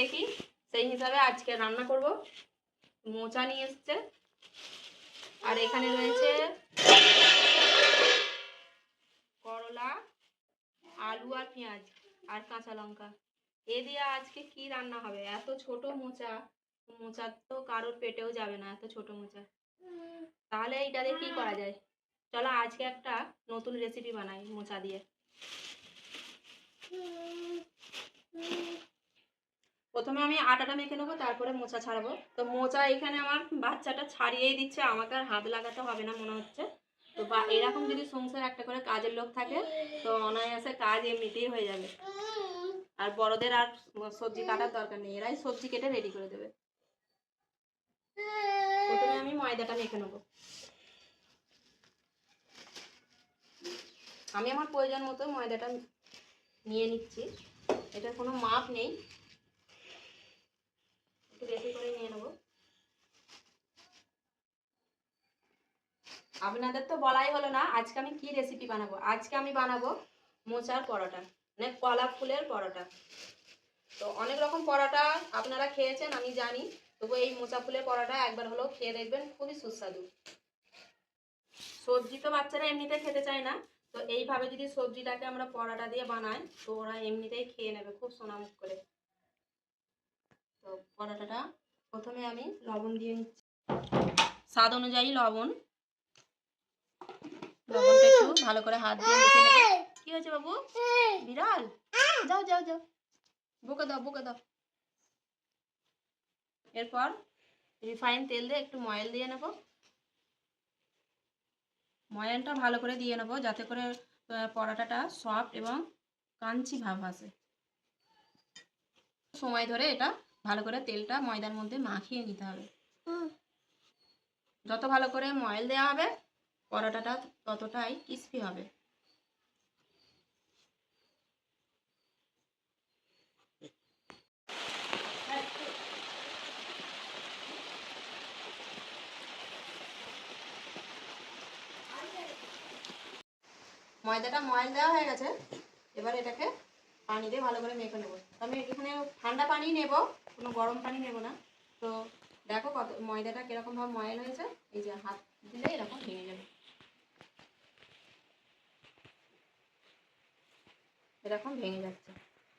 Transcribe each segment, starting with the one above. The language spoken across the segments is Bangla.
দেখি সেই হিসাবে আজকে রান্না করব। মোচা নিয়ে এসছে, আর এখানে রয়েছে করলা, আলু আর পেঁয়াজ আর কাঁচা লঙ্কা। এ দিয়ে আজকে কি রান্না হবে? এত ছোট মোচা, মোচা তো কারোর পেটেও যাবে না, এত ছোট মোচা। তাহলে এইটা দিয়ে কি করা যায়? চলো আজকে একটা নতুন রেসিপি বানাই মোচা দিয়ে। প্রথমে আমি আটাটা মেখে নেবো, তারপরে মোচা ছাড়াবো। তো মোচা এখানে আমার বাচ্চাটা ছাড়িয়েই দিচ্ছে, আমাকে আর হাত লাগাতে হবে না মনে হচ্ছে। তো বা এরকম যদি সংসারে একটা করে কাজের লোক থাকে তো অনায়াসে কাজ এমনিতেই হয়ে যাবে, আর বড়দের আর সবজি কাটার দরকার নেই, এরাই সবজি কেটে রেডি করে দেবে। প্রথমে আমি ময়দাটা মেখে নেবো। আমি আমার প্রয়োজন মতো ময়দাটা নিয়ে নিচ্ছি, এটার কোনো মাপ নেই, একটু বেশি করে নিয়ে নেবো। আপনাদের তো বলাই হলো না আজকে আমি কি রেসিপি বানাবো। আজকে আমি বানাবো মোচার পরোটা, মানে কলা ফুলের পরোটা। তো অনেক রকম পরোটা আপনারা খেয়েছেন আমি জানি, তবু এই মোচা ফুলের পরোটা একবার হলেও খেয়ে দেখবেন, খুবই সুস্বাদু। সবজি তো বাচ্চারা এমনিতে খেতে চায় না, তো এইভাবে যদি সবজিটাকে আমরা পরোটা দিয়ে বানাই তো ওরা এমনিতেই খেয়ে নেবে খুব সোনামুখ করে। তো পরোটাটা প্রথমে আমি লবণ দিয়ে নিচ্ছি, স্বাদ অনুযায়ী লবণ। লবণটা একটু ভালো করে হাত দিয়ে মিশিয়ে নেব। কি হয়েছে বাবু? বিড়াল? যাও যাও যাও, বুকে দাও বুকে দাও। এরপর রিফাইন তেল দিয়ে একটু ময়াল দিয়ে নেব। ময়ালটা ভালো করে দিয়ে নেব যাতে করে পরোটাটা সফট এবং ক্রাঞ্চি ভাব আসে। সময় ধরে এটা ভালো করে তেলটা ময়দার মধ্যে মাখিয়ে নিতে হবে। যত ভালো করে ময়াল দেওয়া হবে পরোটাটা ততটাই ক্রিস্পি হবে। ময়দাটা ময়াল দেওয়া হয়ে গেছে, এবার এটাকে পানি দিয়ে ভালো করে মেখে নেবো। আমি এখানে ঠান্ডা পানি নেব, কোনো গরম পানি নেব না। তো দেখো কত ময়দাটা কীরকমভাবে ময়াল হয়েছে, এই যে হাত দিলে এরকম ভেঙে যাবে, এরকম ভেঙে যাচ্ছে,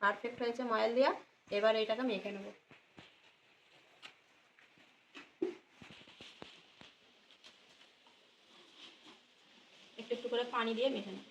পারফেক্ট হয়েছে ময়াল দেওয়া। এবার এটাকে মেখে নেব। একটু একটু করে পানি দিয়ে মেখে নেব।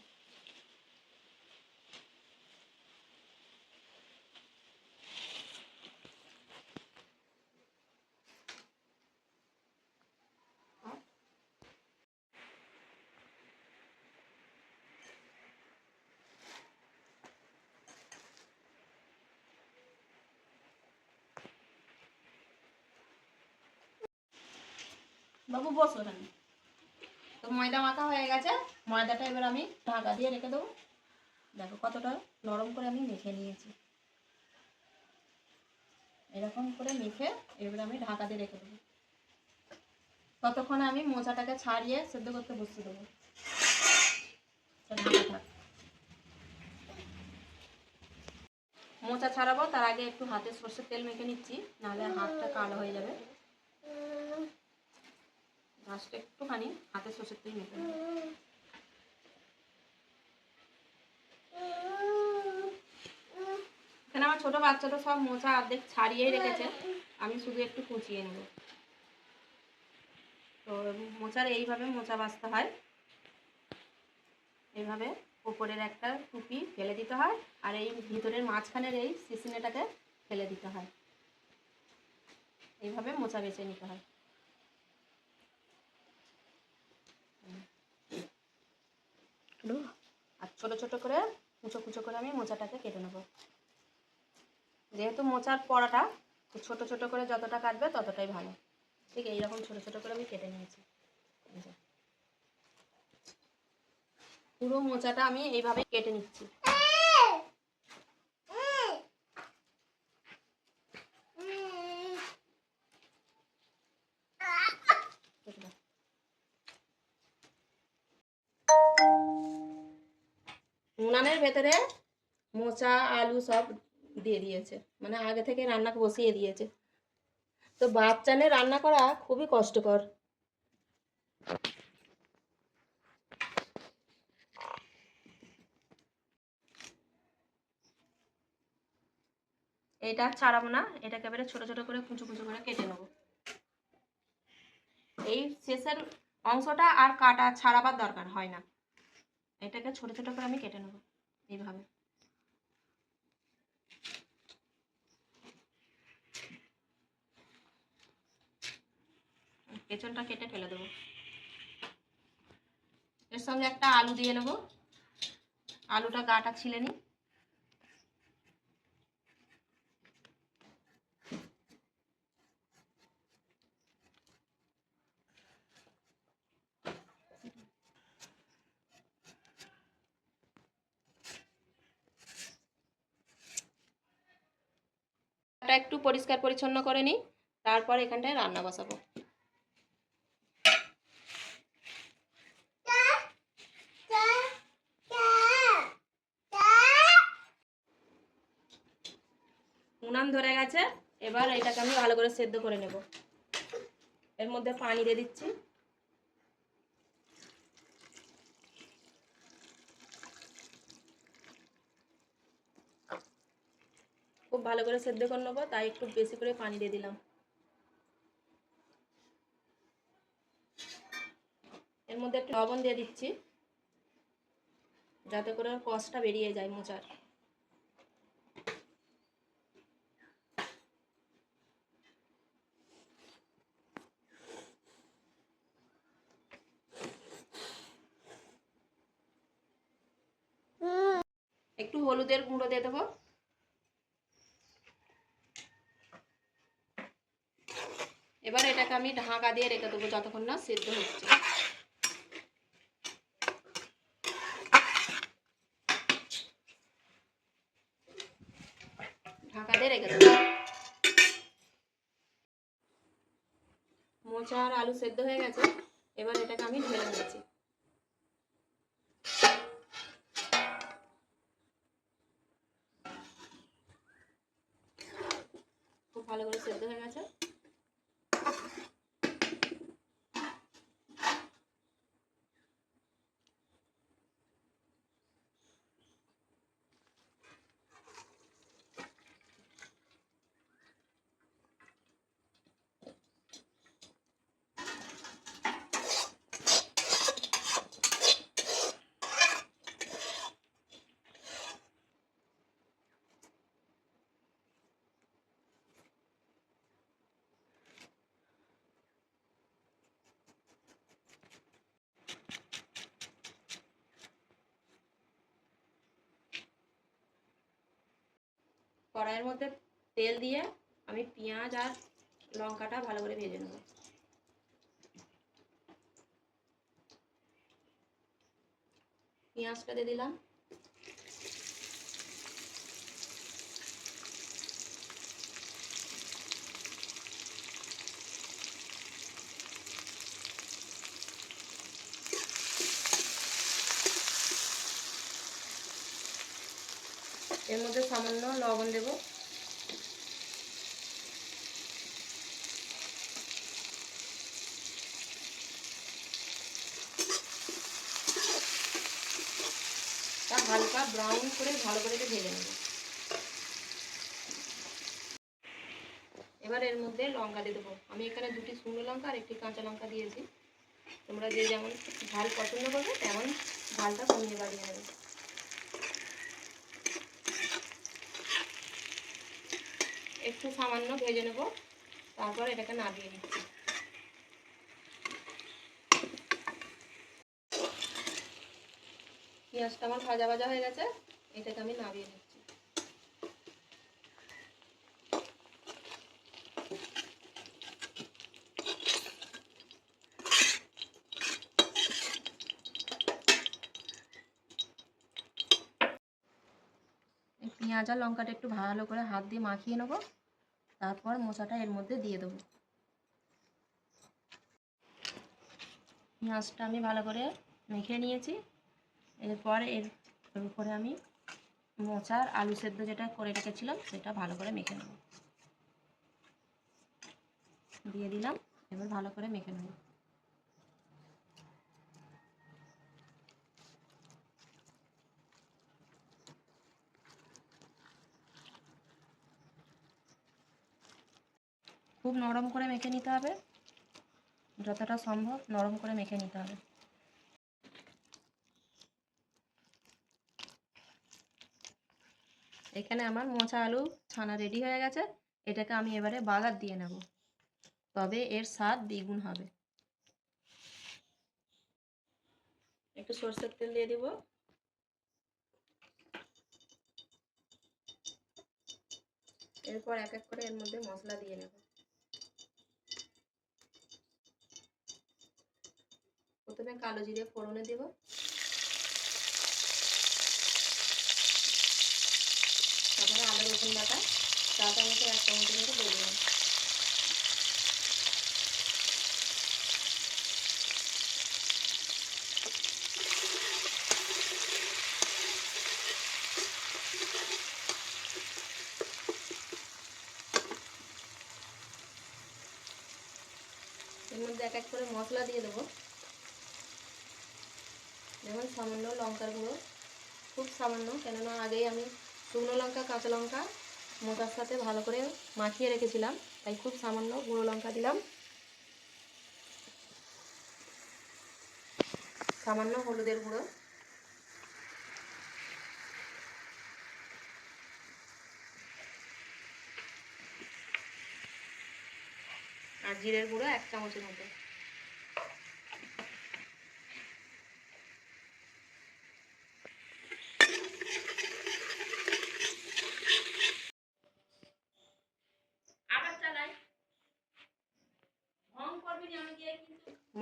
বাবু বসো এখানে। তো ময়দা মাখা হয়ে গেছে, ময়দাটা এবার আমি ঢাকা দিয়ে রেখে দেবো। দেখো কতটা নরম করে আমি মেখে নিয়েছি, এরকম করে মেখে এবার আমি ঢাকা দিয়ে রেখে দেবো। ততক্ষণে আমি মোচাটাকে ছাড়িয়ে সেদ্ধ করতে বসিয়ে দেবো। ঢাকা থাক। মোচা ছাড়াবো তার আগে একটু হাতে সর্ষের তেল মেখে নিচ্ছি, নাহলে হাতটা কালো হয়ে যাবে। লাস্টে একটুখানি হাতে সর্ষের তেল মেখে নেব। এখানে আমার ছোটো বাচ্চাটা সব মোচা অর্ধেক ছাড়িয়েই রেখেছে, আমি শুধু একটু কুচিয়ে নেব। তো মোচার এইভাবে মোচা বাছতে হয়, এইভাবে উপরের একটা টুপি ফেলে দিতে হয়, আর এই ভিতরের মাঝখানের এই সিসিনেটাকে ফেলে দিতে হয়। এইভাবে মোচা বেছে নিতে হয়। আর ছোটো ছোটো করে কুচো কুচো করে আমি মোচাটাকে কেটে নেব। যেহেতু মোচার পরোটা, তো ছোটো ছোটো করে যতটা কাটবে ততটাই ভালো। ঠিক এইরকম ছোটো ছোটো করে আমি কেটে নিয়েছি। পুরো মোচাটা আমি এইভাবে কেটে নিচ্ছি। উনানের ভেতরে মোচা আলু সব দিয়ে দিয়েছে, মানে আগে থেকে রান্না বসিয়ে দিয়েছে। তো বাচ্চা নিয়ে রান্না করা খুবই কষ্টকর। এটা ছাড়াবো না, এটাকে এবারে ছোট ছোট করে কুচো কুচো করে কেটে নেবো। এই শেষের অংশটা আর কাটা ছাড়াবার দরকার হয় না, এটাকে ছোট ছোট করে আমি কেটে নেবো এইভাবে। পেছনটা কেটে ফেলে দেবো। এর সঙ্গে একটা আলু দিয়ে নেবো, আলুটা গাটা ছিলে নিই। একটু পরিষ্কার পরিচ্ছন্ন করে নিই, তারপর এখানটায় রান্না বসাবো। উনান ধরে গেছে, এবার এটাকে আমি ভালো করে সেদ্ধ করে নেব। এর মধ্যে পানি দিয়ে দিচ্ছি। খুব ভালো করে সেদ্ধ করে নেবো, তাই একটু বেশি করে পানি দিয়ে দিলাম। এর মধ্যে একটু লবণ দিয়ে দিচ্ছি, যাতে করে কষটা বেরিয়ে যায় মোচার। একটু হলুদের গুঁড়ো দিয়ে দেবো। এবার এটাকে আমি ঢাকা দিয়ে রেখে দেবো যতক্ষণ না সেদ্ধ হচ্ছে। ঢাকা দিয়ে রেখে দেবো। মোচা আর আলু সেদ্ধ হয়ে গেছে, এবার এটাকে আমি ঢেলে নিচ্ছি। খুব ভালো করে সেদ্ধ হয়ে গেছে। কড়াইয়ের মধ্যে তেল দিয়ে আমি পেঁয়াজ আর লঙ্কাটা ভালো করে ভেজে নেব। পেঁয়াজটা দিয়ে দিলাম। এর মধ্যে সামান্য লবণ দেব। তা হালকা ব্রাউন করে ভালো করে ভেজে নেব। এবার এর মধ্যে লঙ্কা দিয়ে দেবো। আমি এখানে 2টি শুকনো লঙ্কা আর 1টি কাঁচা লঙ্কা দিয়েছি। তোমরা যে যেমন ঝাল পছন্দ করবে তেমন ঝালটা কমিয়ে বাড়িয়ে নেবে। একটু সামান্য ভেজে নেব, তারপর এটাকে নামিয়ে নিচ্ছি। পেঁয়াজটা আমার ভাজা ভাজা হয়ে গেছে, এটাকে আমি নামিয়ে নিচ্ছি। পেঁয়াজ আর লঙ্কাটা একটু ভালো করে হাত দিয়ে মাখিয়ে নেব, তারপর মোচাটা এর মধ্যে দিয়ে দেবো। পেঁয়াজটা আমি ভালো করে মেখে নিয়েছি। এরপর এর উপরে আমি মোচার আলু সেদ্ধ যেটা করে রেখেছিলাম সেটা ভালো করে মেখে নেব। দিয়ে দিলাম, এবার ভালো করে মেখে নেব। খুব নরম করে মেখে নিতে হবে, যতটা সম্ভব নরম করে মেখে নিতে হবে। এখানে আমার মোচা আলু ছানা রেডি হয়ে গেছে। এটাকে আমি এবারে বাগার দিয়ে নেব, তবে এর স্বাদ দ্বিগুণ হবে। একটু সরষের তেল দিয়ে দিব। এরপর এক এক করে এর মধ্যে মশলা দিয়ে নেব। প্রথমে কালো জিরে ফোড়নে দেব, তারপরে আদা রসুন বাটা 4 চামচের 1 চামচের মতো দিয়ে দেবো। এর মধ্যে এক এক করে মশলা দিয়ে দেবো। যেমন সামান্য লঙ্কার গুঁড়ো, খুব সামান্য, কেননা আগেই আমি শুকনো লঙ্কা কাঁচা লঙ্কা মোচার সাথে ভালো করে মাখিয়ে রেখেছিলাম, তাই খুব সামান্য গুঁড়ো লঙ্কা দিলাম। সামান্য হলুদের গুঁড়ো, আর জিরের গুঁড়ো 1 চামচের মতো।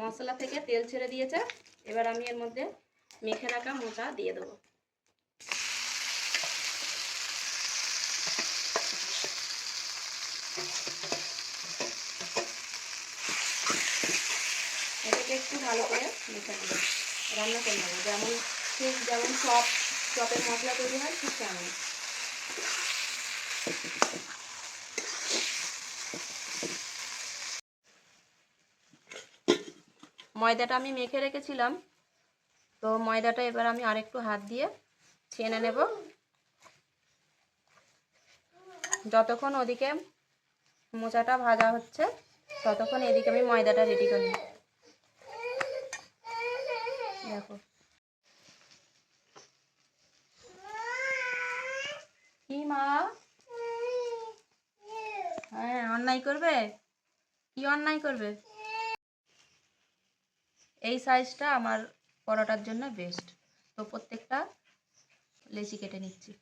মশলা থেকে তেল ছেড়ে দিয়েছে, এবার আমি এর মধ্যে মেখে রাখা মোচা দিয়ে দেবো। এটাকে একটু ভালো করে মেখে নেব, রান্না করে নেবো, যেমন চপের মশলা তৈরি হয় ঠিক তেমন। ময়দাটা আমি মেখে রেখেছিলাম, তো ময়দাটা এবার আমি আরেকটু হাত দিয়ে ছেনে নেব। যতক্ষণ ওদিকে মোচাটা ভাজা হচ্ছে ততক্ষণ এদিকে আমি ময়দাটা রেডি করে নিই। দেখো কি মা, হ্যাঁ অন্যায় করবে, কি অন্যায় করবে? এই সাইজটা আমার পরোটার জন্য বেস্ট, তো প্রত্যেকটা লেচি কেটে নিচ্ছি।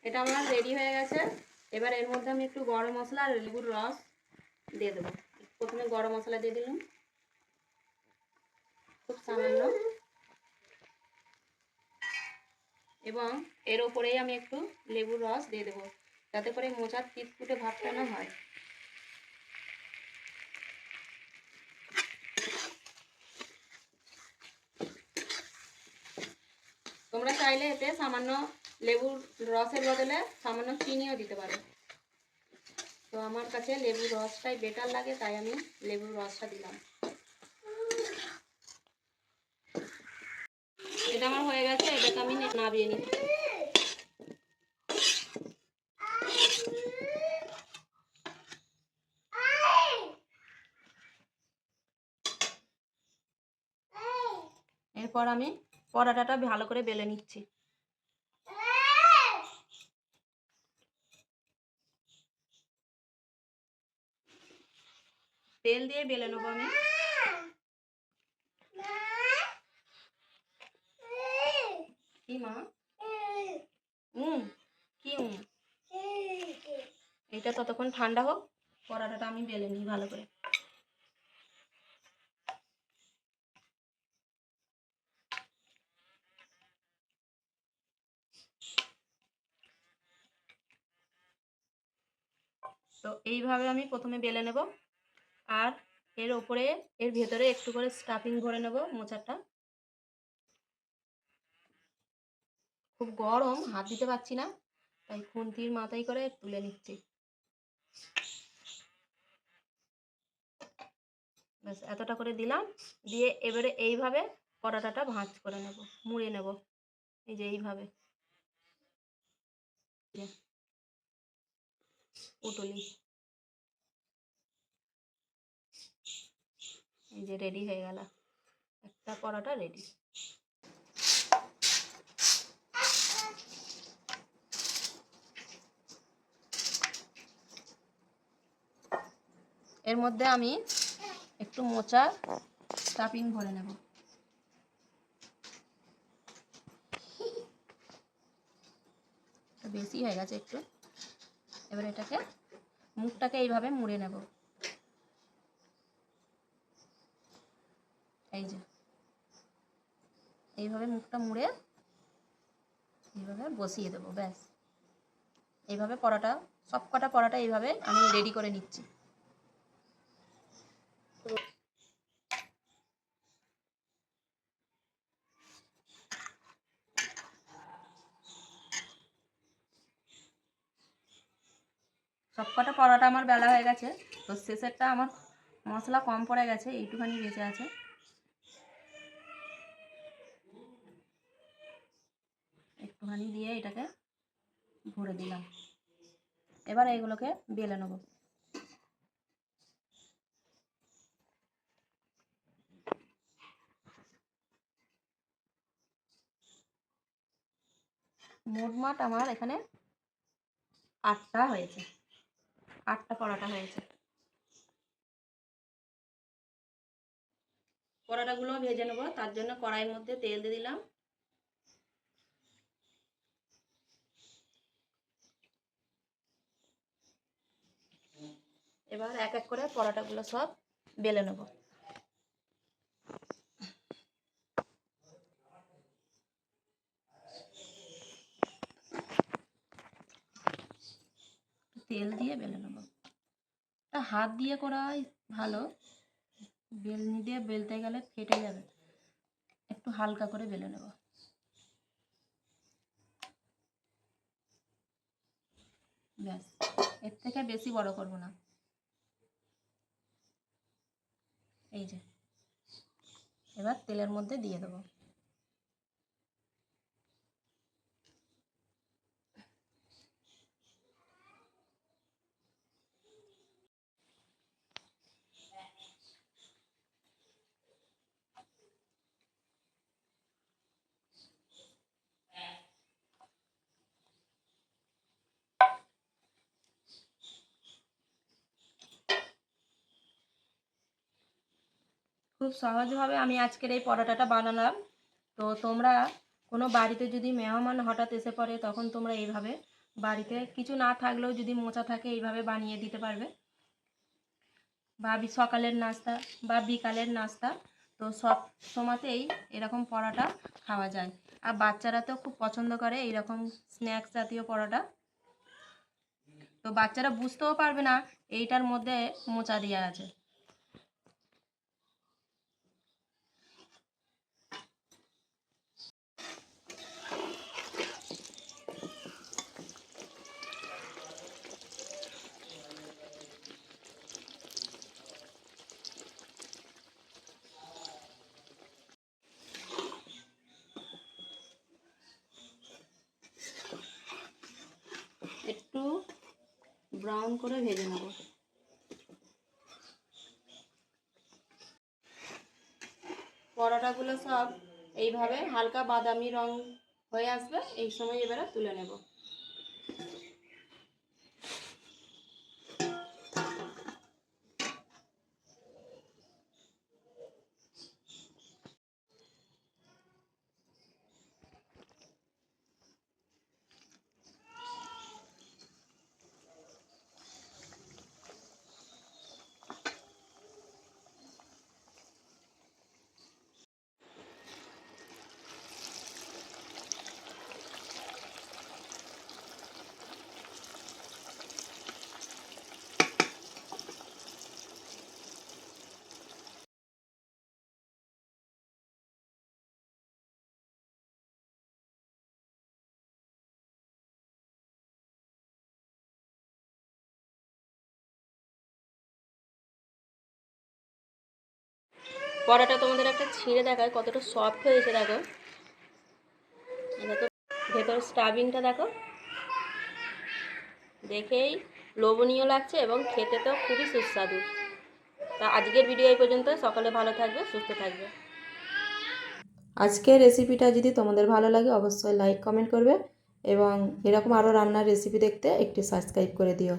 এটা আমার রেডি হয়ে গেছে। এবার এর মধ্যে আমি একটু গরম মশলা আর লেবুর রস দিয়ে দেবো। প্রথমে গরম মশলা দিয়ে দিলাম খুব সামান্য, এবং এর ওপরেই আমি একটু লেবুর রস দিয়ে দেবো, যাতে করে মোচার তিতকুটে ভাবটা না হয়। তোমরা চাইলে এতে সামান্য লেবুর রসের বদলে সামান্য চিনিও দিতে পারো, তো আমার কাছে লেবুর রসটাই বেটার লাগে, তাই আমি লেবুর রসটা দিলাম। এটা আমার হয়ে গেছে, এটাকে আমি নামিয়ে নিই। এরপর আমি পরোটাটা ভালো করে বেলে নিচ্ছি। তেল দিয়ে বেলে নেবো আমি। কি মা, কি এটা ততক্ষণ ঠান্ডা হোক, পরোটাটা আমি বেলে নিই ভালো করে। তো এইভাবে আমি প্রথমে বেলে নেব, আর এর ওপরে এর ভেতরে একটু করে স্টাফিং ভরে নেব মোচাটা। খুব গরম, হাত দিতে পারছি না, তাই খুন্তির মাথায় করে তুলে নিচ্ছি। ব্যাস এতটা করে দিলাম, দিয়ে এবারে এইভাবে পরোটাটা ভাঁজ করে নেব, মুড়ে নেব, এই যে এইভাবে পুটুলি। এই যে রেডি হয়ে গেল, একটা পরোটা রেডি। এর মধ্যে আমি একটু মোচা স্টাফিং ভরে নেব। বেশি হয়ে গেছে একটু। এবার এটাকে মুখটাকে এইভাবে মুড়ে নেব, এই যে এইভাবে মুখটা মুড়ে এইভাবে বসিয়ে দেবো। ব্যাস এইভাবে পরোটা, সব কটা পরোটা এইভাবে আমি রেডি করে নিচ্ছি। সব কটা পরোটা আমার বেলা হয়ে গেছে। তো শেষেরটা আমার মশলা কম পড়ে গেছে, এইটুখানি বেঁচে আছে। একটুখানি দিয়ে এটাকে ভরে দিলাম। এবার এইগুলোকে বেলে নেব। মোটমাট আমার এখানে 8টা হয়েছে, 8টা পরোটা হয়েছে। পরোটাগুলো ভেজে নেবো, তার জন্য কড়াইয়ের মধ্যে তেল দিয়ে দিলাম। এবার এক এক করে পরোটাগুলো সব বেলে নেব। তেল দিয়ে বেলে নেব, হাত দিয়ে করাই ভালো, বেলনি দিয়ে বেলতে গেলে ফেটে যাবে। একটু হালকা করে বেলে নেব। ব্যাস, এর থেকে বেশি বড় করব না। এই যে এবার তেলের মধ্যে দিয়ে দেবো। খুব সহজভাবে আমি আজকের এই পরোটাটা বানালাম। তো তোমরা কোনো বাড়িতে যদি মেহমান হঠাৎ এসে পড়ে, তখন তোমরা এইভাবে, বাড়িতে কিছু না থাকলেও যদি মোচা থাকে এইভাবে বানিয়ে দিতে পারবে, বা সকালের নাস্তা বা বিকালের নাস্তা। তো সব সময়তেই এরকম পরোটা খাওয়া যায়। আর বাচ্চারা তো খুব পছন্দ করে এইরকম স্ন্যাক্স জাতীয় পরোটা। তো বাচ্চারা বুঝতেও পারবে না এইটার মধ্যে মোচা দেওয়া আছে। একটু ব্রাউন করে ভেজে নেব। পরোটাগুলো সব এইভাবে হালকা বাদামি রং হয়ে আসবে, এই সময় এবারে তুলে নেব। পরোটা তোমাদের একটা ছিঁড়ে দেখায় কতটা সফট হয়েছে দেখো। দেখো ভেতর স্টাফিংটা দেখো, দেখেই লোভনীয় লাগছে এবং খেতে তো খুবই সুস্বাদু। তা আজকের ভিডিও এই পর্যন্ত। সকলে ভালো থাকবে, সুস্থ থাকবে। আজকের রেসিপিটা যদি তোমাদের ভালো লাগে অবশ্যই লাইক কমেন্ট করবে এবং এরকম আরও রান্নার রেসিপি দেখতে একটু সাবস্ক্রাইব করে দিও।